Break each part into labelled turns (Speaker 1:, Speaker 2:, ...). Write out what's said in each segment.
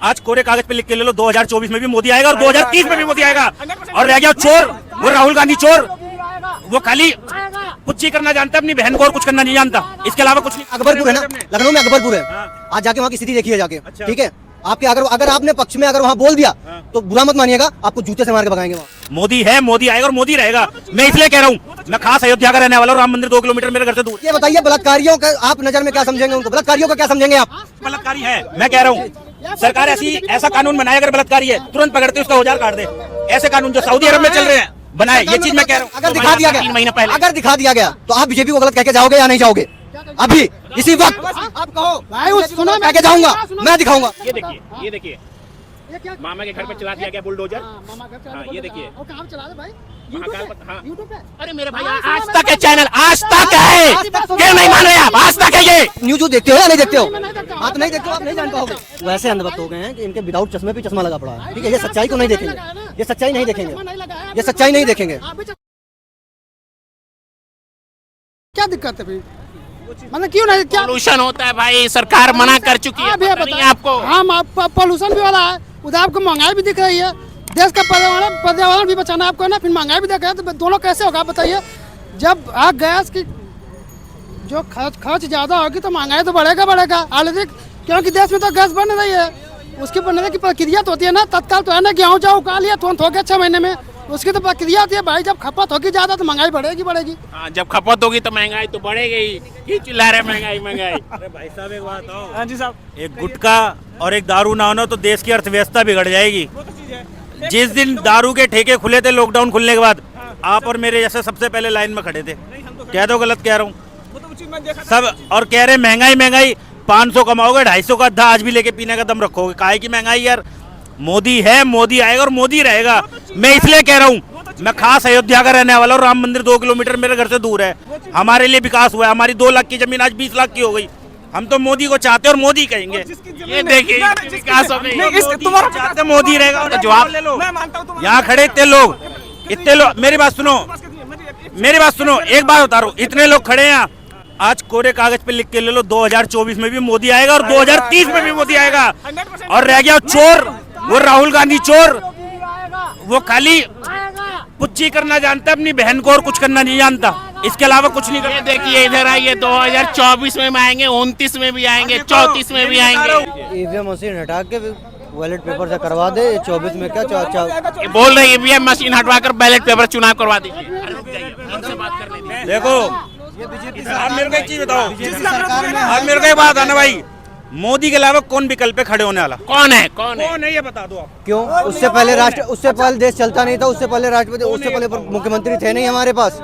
Speaker 1: आज कोरे कागज पे लिख के ले लो, 2024 में भी मोदी आएगा और 2030 में भी मोदी आएगा। और रह गया चोर, वो राहुल गांधी चोर, वो खाली पुच्ची करना जानता है, अपनी बहन को और कुछ करना नहीं जानता, इसके अलावा कुछ नहीं।
Speaker 2: अकबरपुर है ना, लखनऊ में अकबरपुर है। आज जाके वहाँ की स्थिति देखिए जाके, ठीक है। आपके अगर आपने पक्ष में अगर वहाँ बोल दिया तो बुरा मत मानिएगा, आपको जूते से मार के भगाएंगे वहाँ।
Speaker 1: मोदी है, मोदी आएगा और मोदी रहेगा। मैं इसलिए कह रहा हूँ, मैं खास अयोध्या का रहने वाला हूँ, राम मंदिर 2 किलोमीटर मेरे घर से दूर।
Speaker 2: ये बताइए बलात्कारियों का आप नजर में क्या समझेंगे, उनको बलात्कारियों का क्या समझेंगे आप?
Speaker 1: बलात्कारी है, मैं कह रहा हूँ सरकार ऐसा कानून बनाए, अगर बलात्कारी है तुरंत पकड़ते उसका औजार काट दे। ऐसे कानून जो सऊदी अरब में चल रहे हैं बनाए, ये चीज मैं कह रहा हूँ।
Speaker 2: अगर दिखा दिया गया,
Speaker 1: 3 महीना पहले
Speaker 2: अगर दिखा दिया गया तो आप बीजेपी को गलत कह के जाओगे या नहीं जाओगे? अभी इसी वक्त आप कहो कह के जाऊंगा, मैं दिखाऊंगा।
Speaker 1: ये देखिए, ये देखिए, मामा के घर पे चला दिया गया बुलडोजर। ये देखिए
Speaker 3: भाई
Speaker 1: अरे मेरे भाई आज तक है चैनल, आज तक है, क्यों नहीं मान रहे आप? आज तक है ये
Speaker 2: न्यूज देखते हो या नहीं देखते हो? हाँ तो नहीं देखते हो, आप नहीं जान पाओगे। वैसे अंधभक्त हो गए हैं कि इनके विदाउट चश्मे पे चश्मा लगा पड़ा है, ठीक है। ये सच्चाई को नहीं देखेंगे, ये सच्चाई नहीं देखेंगे, ये सच्चाई नहीं देखेंगे।
Speaker 3: क्या दिक्कत है भाई? मतलब क्यों नहीं, क्या
Speaker 4: पोल्यूशन होता है भाई, सरकार मना कर चुकी है, पता नहीं आपको।
Speaker 3: हाँ पोल्यूशन भी हो रहा है, उधर आपको महंगाई भी दिख रही है, देश का पर्यावरण भी बचाना है आपको ना, फिर महंगाई भी देख रहे हैं, तो दोनों कैसे होगा बताइए? जब आग गैस की जो खर्च ज्यादा होगी तो महंगाई तो बढ़ेगा ऑलरेडी, क्योंकि देश में तो गैस बन रही है, उसकी बनने की प्रक्रिया तो होती है ना, तत्काल तो है ना, गेहूँ जाओ उगा लिया तुरंत हो गया 6 महीने में, उसकी तो प्रक्रिया होती है भाई। जब खपत होगी ज्यादा तो महंगाई बढ़ेगी।
Speaker 4: जब खपत होगी तो महंगाई तो बढ़ेगी। क्यों चिल्ला रहे महंगाई?
Speaker 1: अरे भाई साहब एक बात हो। हाँ जी साहब, एक गुटखा और एक दारू ना होना तो देश की अर्थव्यवस्था बिगड़ जाएगी। जिस दिन दारू के ठेके खुले थे लॉकडाउन खुलने के बाद, आप और मेरे जैसे सबसे पहले लाइन में खड़े थे। कह दो गलत कह रहा हूँ सब, और कह रहे महंगाई 500 कमाओगे 250 का अद्धा आज भी लेके पीने का दम रखोगे। काहे की महंगाई यार? मोदी है, मोदी आएगा और मोदी रहेगा। मैं इसलिए कह रहा हूँ, मैं खास अयोध्या का रहने वाला हूँ, राम मंदिर 2 किलोमीटर मेरे घर से दूर है। हमारे लिए विकास हुआ है, हमारी 2 लाख की जमीन आज 20 लाख की हो गई। हम तो मोदी को चाहते हैं और मोदी कहेंगे।
Speaker 4: ये देखिए विकास हो गई,
Speaker 1: तुम्हारा चाहते मोदी रहेगा। जवाब ले लो, यहाँ खड़े इतने लोग, मेरी बात सुनो, एक बात बता रहा हूँ, इतने लोग खड़े हैं, आज कोरे कागज पे लिख के ले लो, 2024 में भी मोदी आएगा और 2030 में भी मोदी आएगा। और रह गया चोर, वो राहुल गांधी चोर, वो खाली पुच्ची करना जानता है, अपनी बहन को और कुछ करना नहीं जानता, इसके अलावा कुछ नहीं करता।
Speaker 4: देखिए इधर आइए, 2024 में आएंगे, 29 में भी आएंगे, 34 में भी आएंगे।
Speaker 2: ईवीएम मशीन हटा के बैलेट पेपर से करवा दे, 24 में क्या
Speaker 4: बोल रहे ईवीएम मशीन हटवा कर बैलेट पेपर चुनाव करवा दीजिए।
Speaker 1: देखो आप मेरे को एक चीज बताओ, आप मेरे को एक बात आना भाई, मोदी के अलावा कौन विकल्प पे खड़े होने वाला?
Speaker 4: कौन है ये बता दो आप।
Speaker 2: क्यों? उससे पहले देश चलता नहीं था, उससे पहले राष्ट्रपति, उससे पहले मुख्यमंत्री थे नहीं हमारे पास।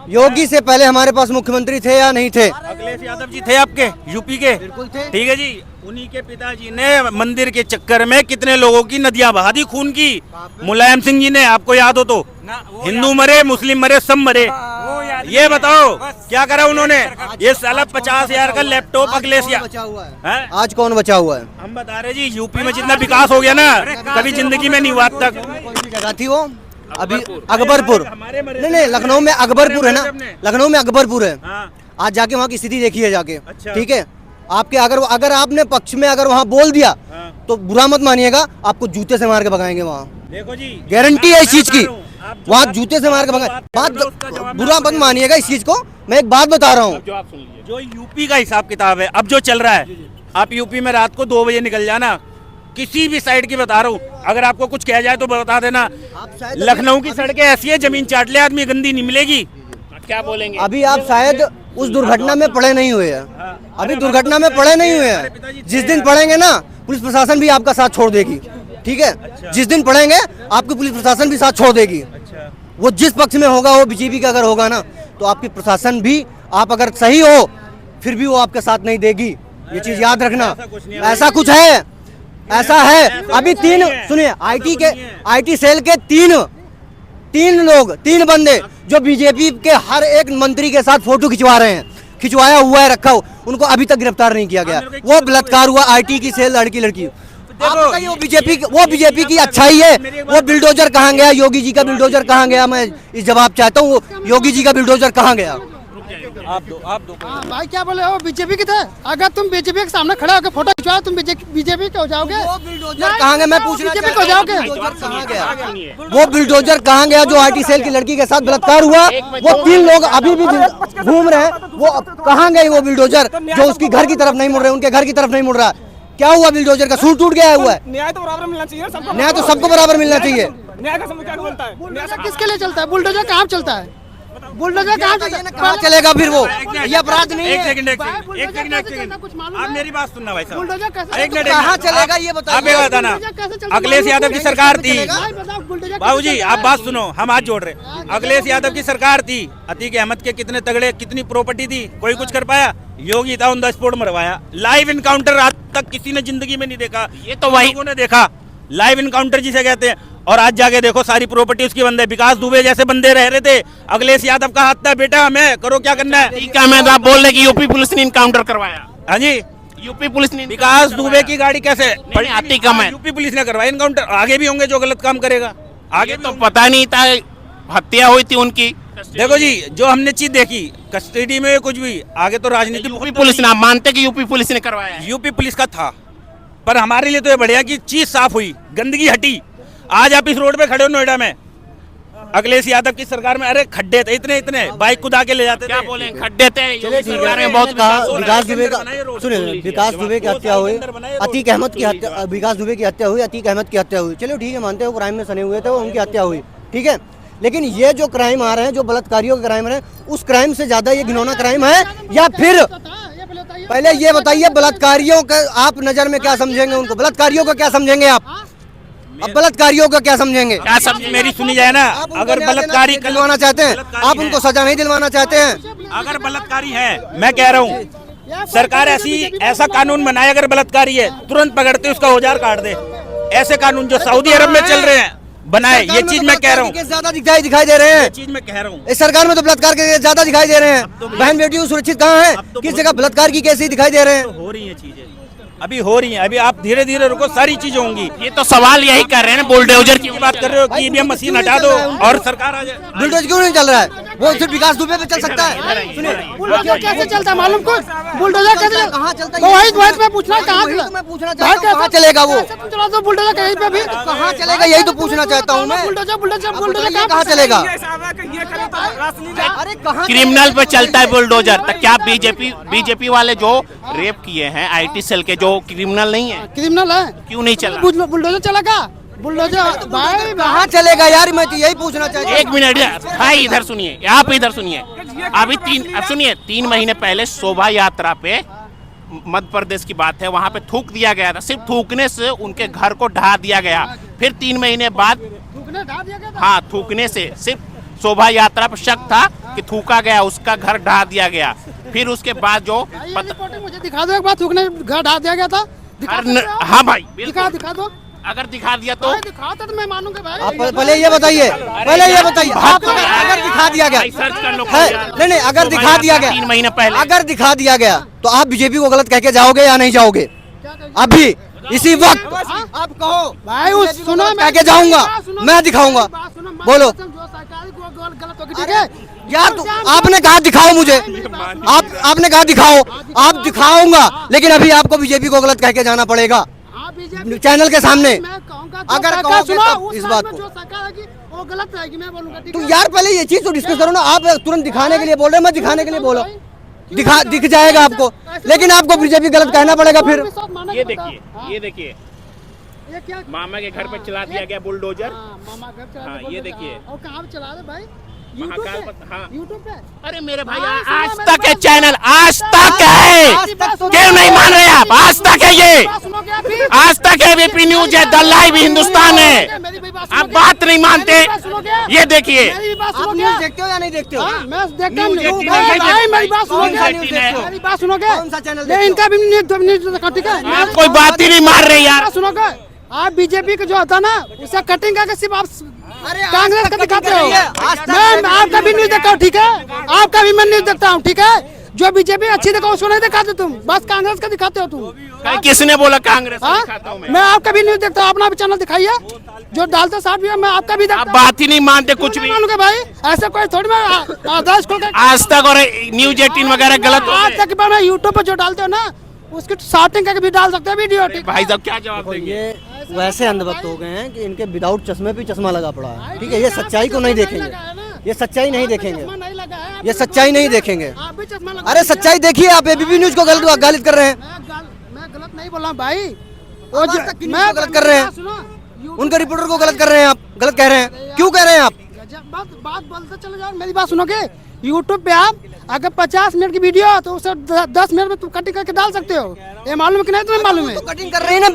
Speaker 2: योगी से पहले हमारे पास मुख्यमंत्री थे या नहीं थे?
Speaker 1: अखिलेश यादव जी थे आपके यूपी के,
Speaker 2: बिल्कुल थे।
Speaker 1: ठीक है जी, उन्हीं के पिताजी ने मंदिर के चक्कर में कितने लोगों की नदियां बहा दी खून की। मुलायम सिंह जी ने, आपको याद हो तो, हिंदू मरे, मुस्लिम मरे, सब मरे। ये बताओ क्या करा उन्होंने? ये साला 50,000 का लैपटॉप अखिलेश
Speaker 2: आज कौन बचा हुआ है?
Speaker 1: हम बता रहे जी, यूपी में जितना विकास हो गया ना, कभी जिंदगी में नहीं हुआ अब तक।
Speaker 2: कौन सी जगह थी वो? अभी अकबरपुर, नहीं लखनऊ में अकबरपुर है ना, लखनऊ में अकबरपुर है। आज जाके वहाँ की स्थिति देखिए जाके, ठीक है। आपके अगर आपने पक्ष में अगर वहाँ बोल दिया तो बुरा मत मानिएगा, आपको जूते से मार के भगाएंगे वहाँ।
Speaker 1: देखो जी,
Speaker 2: गारंटी है इस चीज की, वहाँ जूते से मार के भगाएंगे। बात बुरा मत मानिएगा इस चीज को, मैं एक बात बता रहा हूँ।
Speaker 1: जो यूपी का हिसाब किताब है अब जो चल रहा है, आप यूपी में रात को 2 बजे निकल जाना, किसी भी साइड की बता रहा हूँ, अगर आपको कुछ कह जाए तो बता देना। लखनऊ की सड़कें ऐसी है, जमीन चाट ले आदमी, गंदी नहीं मिलेगी।
Speaker 4: क्या बोलेंगे?
Speaker 2: अभी आप शायद उस दुर्घटना में पड़े नहीं हुए हैं, अभी दुर्घटना में पड़े नहीं हुए हैं। जिस दिन पड़ेंगे ना, पुलिस प्रशासन भी आपका साथ छोड़ देगी, ठीक है। जिस दिन पड़ेंगे आपकी पुलिस प्रशासन भी साथ छोड़ देगी। वो जिस पक्ष में होगा, वो बीजेपी का अगर होगा ना, तो आपकी प्रशासन भी, आप अगर सही हो फिर भी वो आपका साथ नहीं देगी। ये चीज याद रखना, ऐसा कुछ है, ऐसा है। अभी 3 सुनिए, आईटी सेल के 3 बंदे जो बीजेपी के हर एक मंत्री के साथ फोटो खिंचवा रहे हैं, खिंचवाया हुआ है, रखा हो, उनको अभी तक गिरफ्तार नहीं किया गया। वो बलात्कार हुआ आईटी की सेल लड़की। आप बताइए, वो बीजेपी की अच्छाई है? वो बिल्डोजर कहाँ गया? योगी जी का बिल्डोजर कहाँ गया? मैं इस जवाब चाहता हूँ, योगी जी का बिल्डोजर कहाँ गया?
Speaker 1: आप दो
Speaker 3: हाँ भाई क्या बोले हो बीजेपी के थे। अगर तुम बीजेपी के सामने खड़े होकर फोटो खिंचवाओ तुम बीजेपी के हो जाओगे।
Speaker 2: वो बुलडोजर कहाँ गया, मैं पूछना
Speaker 3: बीजेपी को हो जाओगे।
Speaker 2: कहाँ गया वो बुलडोजर, कहाँ गया जो आईटी सेल की लड़की के साथ बलात्कार हुआ? वो 3 लोग अभी भी घूम रहे हैं, वो कहाँ गए? वो बुलडोजर जो उसकी घर की तरफ नहीं मुड़ रहे, उनके घर की तरफ नहीं मुड़ रहा, क्या हुआ? बुलडोजर का सूट टूट गया हुआ है।
Speaker 5: न्याय तो बराबर मिलना चाहिए सबको।
Speaker 2: न्याय तो सबको बराबर मिलना चाहिए।
Speaker 5: न्याय का समझ क्या बोलता है?
Speaker 3: बुलडोजर किसके लिए चलता है? बुलडोजर कहाँ चलता है? बुलडोजर कहाँ चलता है?
Speaker 2: कहाँ चलेगा फिर वो? ये अपराध नहीं
Speaker 1: एक
Speaker 2: है।
Speaker 1: सेकंड
Speaker 3: बुलडोजर कैसे चलता है, कुछ मालूम
Speaker 1: आप
Speaker 3: है?
Speaker 1: मेरी बात सुनना भाई साहब।
Speaker 3: बुलडोजर कैसे
Speaker 1: एक मिनट,
Speaker 2: कहाँ चलेगा ये बताइए।
Speaker 1: आप ये बताना,
Speaker 3: बुलडोजर कैसे चलता है?
Speaker 1: अखिलेश यादव की सरकार थी।
Speaker 3: भाई बताओ, बुलडोजर कैसे
Speaker 1: बाबूजी
Speaker 3: चलता
Speaker 1: आप
Speaker 3: है?
Speaker 1: बात सुनो, हम हाथ जोड़ रहे। अखिलेश यादव की सरकार थी, अतीक अहमद के कितने तगड़े, कितनी प्रॉपर्टी थी, कोई कुछ कर पाया? योगी था, ऑन द स्पॉट मरवाया। लाइव इनकाउंटर आज तक किसी ने जिंदगी में नहीं देखा,
Speaker 4: ये तो वही
Speaker 1: लोगों ने देखा। लाइव इनकाउंटर जिसे कहते हैं। और आज जाके देखो सारी प्रॉपर्टी उसकी बंद है। विकास दुबे जैसे बंदे रह रहे थे, अखिलेश यादव का हाथ था, बेटा हमें करो क्या करना है।
Speaker 4: ठीक है, मैं आप बोल रहे कि यूपी पुलिस ने इनकाउंटर करवाया।
Speaker 1: हाँ जी,
Speaker 4: यूपी पुलिस ने
Speaker 1: विकास दुबे की गाड़ी कैसे
Speaker 4: अतीक अहमद।
Speaker 1: यूपी पुलिस ने करवाया इनकाउंटर। आगे भी होंगे जो गलत काम करेगा, आगे
Speaker 4: तो पता नहीं था हत्या हुई थी उनकी।
Speaker 1: देखो जी, जो हमने चीज देखी कस्टडी में कुछ भी, आगे तो राजनीति
Speaker 4: यूपी पुलिस ने, आप मानते कि यूपी पुलिस ने करवाया है?
Speaker 1: यूपी पुलिस का था, पर हमारे लिए तो ये बढ़िया कि चीज साफ हुई, गंदगी हटी। आज आप इस रोड पे खड़े हो नोएडा में, अखिलेश यादव की सरकार में अरे खड्डे थे इतने इतने, बाइक कुदा के ले जाते
Speaker 4: क्या
Speaker 1: थे।
Speaker 4: बोले, खड्डे थे।
Speaker 2: चलिए ठीक
Speaker 4: सरकार
Speaker 2: है,
Speaker 4: में बहुत
Speaker 2: कहा
Speaker 4: विकास हो रहा है।
Speaker 2: विकास दुबे का
Speaker 1: बनाए रोड।
Speaker 2: सुनिए, विकास दुबे की हत्या हुई, अतीक अहमद की हत्या, विकास दुबे की हत्या हुई, अतीक अहमद की हत्या हुई। चलो ठीक है, मानते हो क्राइम में सने हुए थे, वो उनकी हत्या हुई, ठीक है। लेकिन ये जो क्राइम आ रहे हैं, जो बलात्कारियों के क्राइम आ रहे हैं, उस क्राइम से ज्यादा ये घिनौना क्राइम है या फिर? पहले ये बताइए, बलात्कारियों का आप नजर में क्या समझेंगे? उनको बलात्कारियों को क्या समझेंगे आप? अब बलात्कारियों का क्या समझेंगे?
Speaker 1: क्या समझ मेरी सुनी जाए ना,
Speaker 2: आप उनको
Speaker 1: अगर
Speaker 2: न्याय
Speaker 1: बलात्कारी
Speaker 2: देना दिलवाना चाहते हैं, आप उनको सजा नहीं दिलवाना चाहते हैं।
Speaker 1: अगर बलात्कारी है, मैं कह रहा हूँ सरकार ऐसा कानून बनाए, अगर बलात्कारी है तुरंत पकड़ते उसका औजार काट दे। ऐसे कानून जो सऊदी अरब में चल रहे हैं बनाए, ये चीज मैं कह रहा हूँ।
Speaker 2: ज्यादा दिखाई दे रहे हैं,
Speaker 1: ये चीज मैं कह रहा हूँ।
Speaker 2: इस सरकार में तो बलात्कार के केस ज्यादा दिखाई दे रहे हैं। बहन बेटियों सुरक्षित कहाँ है? किस जगह बलात्कार की केस ही दिखाई दे रहे हैं।
Speaker 1: हो रही है चीजें, अभी हो रही हैं, अभी आप धीरे धीरे रुको, सारी चीजें होंगी।
Speaker 4: ये तो सवाल यही कर रहे हैं ना, बुलडोजर की
Speaker 1: बात कर रहे हो कि ईवीएम मशीन हटा दो और सरकार आ जाए।
Speaker 2: बुलडोजर क्यों नहीं चल रहा है? वो सिर्फ विकास दुबे पे चल सकता है। सुनिए,
Speaker 3: बुलडोजर कैसे चलता है मालूम कुछ? बुलडोजर कैसे
Speaker 2: कहाँ चलता है?
Speaker 3: तो वही मैं पूछना कहाँ
Speaker 2: वही
Speaker 3: चला?
Speaker 2: तो मैं पूछना चाहता हूँ, कहाँ चलेगा वो?
Speaker 3: चला तो बुलडोजर कहीं पे भी
Speaker 2: कहाँ चलेगा, यही तो पूछना चाहता हूँ मैं।
Speaker 3: बुलडोजर बुलडोजर बुलडोजर
Speaker 2: कहाँ चलेगा?
Speaker 5: अरे
Speaker 2: अरे कहाँ
Speaker 4: क्रिमिनल पे चलता है बुलडोजर। तक क्या बीजेपी वाले जो रेप किए हैं आईटी सेल के, जो क्रिमिनल नहीं है,
Speaker 3: क्रिमिनल है,
Speaker 4: क्यों नहीं चला?
Speaker 3: बुलडोजर चलेगा? बुलडोजर भाई
Speaker 2: कहाँ चलेगा यार? मैं तो यही पूछना चाहता हूँ।
Speaker 4: एक मिनट भाई, इधर सुनिए, आप इधर सुनिए। अभी सुनिए, 3 महीने पहले शोभा यात्रा पे मध्य प्रदेश की बात है, वहां पे थूक दिया गया था। सिर्फ थूकने से उनके घर को ढहा दिया गया। फिर 3 महीने बाद,
Speaker 3: थूकने ढा दिया गया था।
Speaker 4: हाँ, थूकने से सिर्फ शोभा यात्रा पर शक था कि थूका गया, उसका घर ढहा दिया गया। फिर उसके बाद जो
Speaker 3: ये रिपोर्टिंग मुझे दिखा दो एक बार, थूकने घर ढा दिया गया था। दिखा दो।
Speaker 4: हाँ भाई,
Speaker 3: दिखा दो।
Speaker 4: अगर दिखा दिया तो
Speaker 3: भाई दिखाता तो मैं मानूंगा भाई।
Speaker 2: आप पहले ये बताइए, आप अगर दिखा दिया गया
Speaker 4: भाई, सर्च कर लो
Speaker 2: है, नहीं अगर दिखा दिया गया,
Speaker 4: 3 महीने पहले,
Speaker 2: अगर दिखा दिया गया तो आप बीजेपी को गलत कह के जाओगे या नहीं जाओगे? अभी इसी वक्त आप कहो
Speaker 3: भाई उस सुनो,
Speaker 2: कह के जाऊंगा, मैं दिखाऊंगा। बोलो
Speaker 3: गलत होगी, ठीक है
Speaker 2: यार, तो आपने कहा दिखाओ मुझे, आपने कहा दिखाओ, आप दिखाऊंगा, लेकिन अभी आपको बीजेपी को गलत कह के जाना पड़ेगा चैनल के सामने। अगर कहोगे तब इस बात को,
Speaker 3: जो सरकार है वो गलत रहेगी, मैं बोलूंगा, ठीक
Speaker 2: तो
Speaker 3: है?
Speaker 2: यार पहले ये चीज तो डिस्कस करो ना। आप तुरंत दिखाने के लिए बोल रहे हैं, मैं दिखाने के लिए बोलो, दिख जाएगा आपको, लेकिन आपको बीजेपी गलत कहना पड़ेगा फिर।
Speaker 4: ये देखिए, ये देखिए,
Speaker 3: ये क्या
Speaker 4: मामा के घर पे चला दिया गया बुलडोजर।
Speaker 3: मामा घर चला
Speaker 4: हाँ,
Speaker 3: दे,
Speaker 4: ये
Speaker 3: बोल दे,
Speaker 4: देखिए।
Speaker 3: और कहाँ पे चला रहे भाई?
Speaker 4: महाकाल पर, हाँ।
Speaker 3: यूट्यूब पे।
Speaker 4: अरे मेरे भाई,
Speaker 3: हाँ,
Speaker 4: आज
Speaker 3: सुनो,
Speaker 4: तक है
Speaker 3: मेरी
Speaker 4: चैनल,
Speaker 3: बात-
Speaker 4: आज तक है।
Speaker 2: आज तक तो
Speaker 4: क्यों नहीं मान रहे आप? आज तक है ये,
Speaker 3: बात सुनोगे आप भी?
Speaker 4: आज तक है। एबीपी न्यूज है, द लाइव हिंदुस्तान है।
Speaker 3: मेरी भी बात
Speaker 4: आप
Speaker 3: सुनोगे?
Speaker 4: बात नहीं मानते।
Speaker 3: मेरी बात सुनोगे?
Speaker 4: ये देखिए,
Speaker 3: मेरी भी बात
Speaker 2: आप
Speaker 3: सुनोगे?
Speaker 2: न्यूज़ देखते हो या नहीं देखते हो?
Speaker 3: हाँ, मैं देखता हूँ।
Speaker 4: न्यूज़
Speaker 3: भाई,
Speaker 4: 18
Speaker 3: भाई,
Speaker 4: है।
Speaker 3: मेरी बात
Speaker 2: कौन सा
Speaker 3: सुनोगे?
Speaker 2: न्यूज़ देखते हो?
Speaker 3: मेरी बात सुनोगे?
Speaker 2: कौन सा चैनल
Speaker 3: नहीं,
Speaker 2: देखते हो?
Speaker 3: इनका भी न्यूज़ देखो, ठीक है?
Speaker 4: आप कोई बात ही नहीं मार रहे यार।
Speaker 3: बात सुनोगे? आप बीजेपी का जो होता ना, उसे कटिंग करके सिर्फ आप
Speaker 2: अरे आज
Speaker 3: कांग्रेस
Speaker 2: तक
Speaker 3: का
Speaker 2: कटिंग
Speaker 3: दिखाते
Speaker 2: कर रही है,
Speaker 3: हो।
Speaker 2: आज तक
Speaker 3: मैं आपका भी न्यूज़ देखता हूँ, ठीक है? आपका भी मैं न्यूज़ देखता हूँ, ठीक है? जो बीजेपी अच्छी देखो उसको नहीं दिखाते तुम, बस कांग्रेस का दिखाते हो तुम।
Speaker 4: किसने बोला कांग्रेस का
Speaker 3: हाँ?
Speaker 4: दिखाता हूं मैं?
Speaker 3: मैं आपका भी न्यूज़ देखता हूँ, अपना भी चैनल दिखाइए। जो डालते 60 वीडियो मैं आपका भी देखता
Speaker 4: आप बात ही नहीं मानते कुछ भी।
Speaker 3: मानूंगा भाई, ऐसे कोई थोड़ी मैं आदर्श खोल के
Speaker 4: आज तक और न्यूज 18 वगैरह गलत हो
Speaker 3: आज
Speaker 4: गए।
Speaker 3: तक मैं यूट्यूब पे जो डालते हो ना उसकी स्टार्टिंग करके भी डाल सकते हैं वीडियो, ठीक है?
Speaker 4: भाई साहब क्या जवाब
Speaker 2: देखो,
Speaker 4: देंगे?
Speaker 2: ये वैसे अंधभक्त हो गए हैं कि इनके विदाउट चश्मे पे चश्मा लगा पड़ा है, ठीक है? ये सच्चाई को नहीं देखेंगे, ये सच्चाई नहीं देखेंगे,
Speaker 3: चश्मा नहीं लगा है,
Speaker 2: ये सच्चाई नहीं देखेंगे।
Speaker 3: आप भी चश्मा लगा
Speaker 2: अरे सच्चाई देखिए, आप एबीपी न्यूज को गलत गालिद कर रहे हैं,
Speaker 3: मैं गलत नहीं बोल रहा हूँ भाई,
Speaker 2: आज तक की न्यूज़ को गलत कर रहे हैं, उनके रिपोर्टर को गलत कर रहे हैं, आप गलत कह रहे हैं, क्यों कह रहे हैं आप?
Speaker 3: बात बोलते चले जाओ, मेरी बात सुनोगे? यूट्यूब पे आप अगर 50 मिनट की वीडियो है तो उसे 10 मिनट में तुम कटिंग करके डाल सकते हो, ये मालूम है कि नहीं? तुम्हें मालूम है?
Speaker 2: तो कटिंग कर रही है ना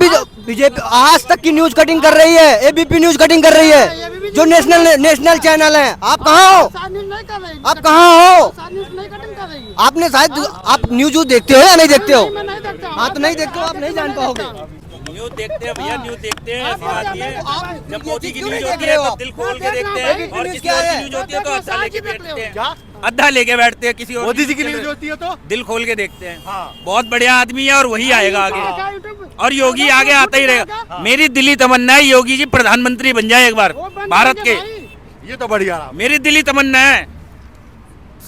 Speaker 2: बीजेपी, आज तक की न्यूज कटिंग कर रही है, एबीपी न्यूज कटिंग कर रही है, जो नेशनल चैनल है। आप कहाँ हो?
Speaker 3: साथ न्यूज़ नहीं कर रही,
Speaker 2: आप कहाँ हो?
Speaker 3: साथ न्यूज़ नहीं कटिंग कर रही।
Speaker 2: आपने शायद आप न्यूज देखते हो या नहीं देखते हो?
Speaker 3: मैं नहीं देखता हूँ।
Speaker 2: हाँ तो नहीं देखते हो, आप नहीं जान पाओगे।
Speaker 1: न्यूज देखते हैं भैया, न्यूज देखते हैं, ऐसी बात नहीं है।
Speaker 2: आप
Speaker 1: जब
Speaker 2: ये
Speaker 1: मोदी
Speaker 2: चीज़
Speaker 1: की
Speaker 2: क्यों
Speaker 1: न्यूज
Speaker 2: नहीं
Speaker 1: होती
Speaker 2: देख
Speaker 1: है
Speaker 2: रहे हो
Speaker 1: तो
Speaker 2: आप?
Speaker 1: दिल खोल के
Speaker 3: मैं
Speaker 1: देखते
Speaker 3: देख
Speaker 1: हैं,
Speaker 3: रहा हूँ।
Speaker 1: और किसी
Speaker 2: क्या
Speaker 1: और
Speaker 2: है?
Speaker 1: की न्यूज होती है तो अद्धा लेके बैठते हैं।
Speaker 3: क्या?
Speaker 1: अद्धा लेके बैठते हैं, किसी और
Speaker 6: मोदी जी की न्यूज होती है तो
Speaker 1: दिल खोल के देखते हैं। बहुत बढ़िया आदमी है और वही आएगा आगे,
Speaker 3: यूट्यूब
Speaker 1: और योगी आगे आता ही रहेगा। मेरी दिली तमन्ना है योगी जी प्रधानमंत्री बन जाए एक बार भारत के,
Speaker 6: ये तो बढ़िया रहा।
Speaker 1: मेरी दिली तमन्ना है।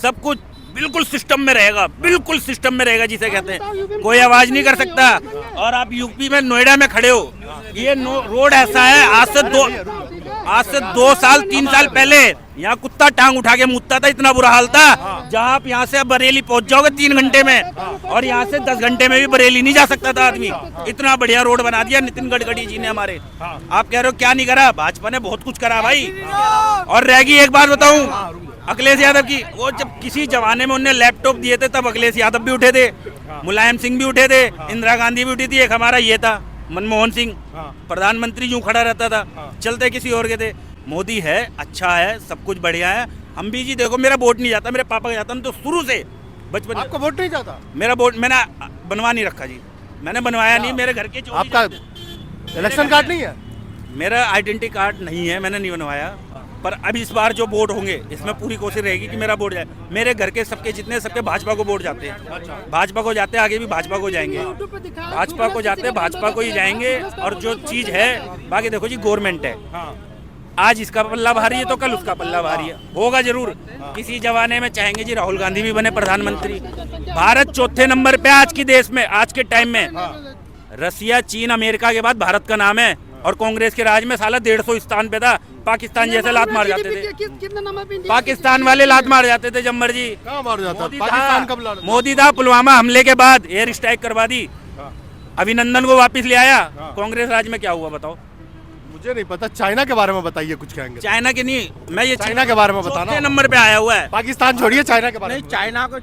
Speaker 1: सब कुछ बिल्कुल सिस्टम में रहेगा, बिल्कुल सिस्टम में रहेगा जिसे कहते हैं, कोई आवाज नहीं कर सकता। और आप यूपी में नोएडा में खड़े हो, ये रोड ऐसा है, आज से 2 साल 3 साल पहले यहाँ कुत्ता टांग उठा के मुतता था, इतना बुरा हाल था। जहाँ आप यहाँ से बरेली पहुंच जाओगे 3 घंटे में, और यहाँ से 10 घंटे में भी बरेली नहीं जा सकता था आदमी। इतना बढ़िया रोड बना दिया नितिन गडकरी जी ने हमारे। आप कह रहे हो क्या नहीं करा? भाजपा ने बहुत कुछ करा भाई। और रहेगी एक बात बताऊं, अखिलेश यादव की, वो जब किसी जमाने में उन्हें लैपटॉप दिए थे तब अखिलेश यादव भी उठे थे, मुलायम सिंह भी उठे थे, इंदिरा गांधी भी उठी थी, एक हमारा ये था मनमोहन सिंह, प्रधानमंत्री यूं खड़ा रहता था, चलते किसी और के थे। मोदी है, अच्छा है, सब कुछ बढ़िया है। हम भी जी देखो, मेरा वोट नहीं जाता, मेरे पापा का जाता, तो शुरू से बचपन
Speaker 6: आपका वोट नहीं जाता?
Speaker 1: मेरा वोट मैंने बनवा नहीं रखा जी, मैंने बनवाया नहीं। मेरे घर के जो
Speaker 6: आपका इलेक्शन कार्ड नहीं है?
Speaker 1: मेरा आइडेंटिटी कार्ड नहीं है, मैंने नहीं बनवाया। पर अब इस बार जो वोट होंगे इसमें पूरी कोशिश रहेगी कि मेरा वोट जाए। मेरे घर के सबके जितने सबके भाजपा को वोट जाते हैं, भाजपा को जाते हैं, आगे भी भाजपा को जाएंगे, भाजपा को जाते हैं, भाजपा को ही जाएंगे। और जो चीज़ है बाकी देखो जी, गवर्नमेंट है, आज इसका पल्ला भारी है तो कल उसका पल्ला भारी है, होगा जरूर। किसी जमाने में चाहेंगे जी राहुल गांधी भी बने प्रधानमंत्री। भारत 4थे नंबर पे आज की देश में, आज के टाइम में रसिया, चीन, अमेरिका के बाद भारत का नाम है। और कांग्रेस के राज में साला 150 स्थान पे था, पाकिस्तान जैसे लात मार जाते थे,
Speaker 3: कितने नंबर पे इंडिया?
Speaker 1: पाकिस्तान वाले लात मार जाते थे जब मर्जी।
Speaker 6: कहाँ मार जाता?
Speaker 1: मोदी
Speaker 6: पाकिस्तान
Speaker 1: था,
Speaker 6: कब लड़ा?
Speaker 1: मोदी था, पुलवामा हमले के बाद एयर स्ट्राइक करवा दी, अभिनंदन को वापस ले आया। कांग्रेस राज में क्या हुआ बताओ?
Speaker 6: मुझे नहीं पता, चाइना के बारे में बताइए, कुछ कहेंगे?
Speaker 1: चाइना के नहीं, मैं ये
Speaker 6: चाइना के बारे में बताना।
Speaker 1: 4थे नंबर पे आया हुआ है।
Speaker 6: पाकिस्तान छोड़िए, चाइना के बारे में
Speaker 1: चाइना को